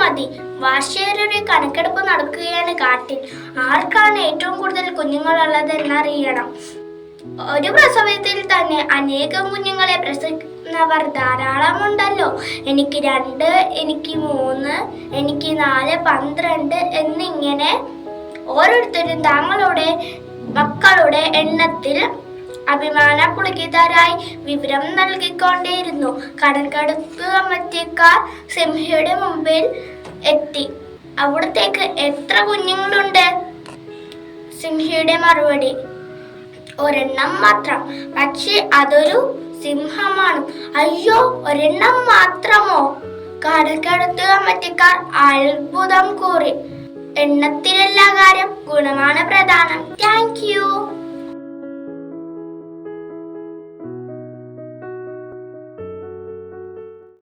മതി. വാശിയേറിയൊരു കണക്കെടുപ്പ് നടക്കുകയാണ് കാട്ടിൽ. ആർക്കാണ് ഏറ്റവും കൂടുതൽ കുഞ്ഞുങ്ങളുള്ളതെന്നറിയണം. ഒരു പ്രസവത്തിൽ തന്നെ അനേകം കുഞ്ഞുങ്ങളെ പ്രസവിക്കുന്നവർ ധാരാളമുണ്ടല്ലോ. എനിക്ക് 2, എനിക്ക് 3, എനിക്ക് 4, 12 എന്നിങ്ങനെ ഓരോരുത്തരും തങ്ങളുടെ മക്കളുടെ എണ്ണത്തിൽ അഭിമാന പുളകിതരായി വിവരം നൽകിക്കൊണ്ടേയിരുന്നു. കണക്കെടുപ്പ് കമ്മിറ്റിക്കാർ സിംഹയുടെ മുമ്പിൽ എത്തി. അവിടത്തേക്ക് എത്ര കുഞ്ഞുങ്ങളുണ്ട്? സിംഹയുടെ മറുപടി: ഒരെണ്ണം മാത്രം. പക്ഷേ അതൊരു സിംഹമാണ്. അയ്യോ, ഒരെണ്ണം മാത്രമോ? കണക്കെടുപ്പ് കമ്മിറ്റിക്കാർ അത്ഭുതം കൂറി. എണ്ണത്തിലല്ല കാര്യം, ഗുണമാണ് പ്രധാനം.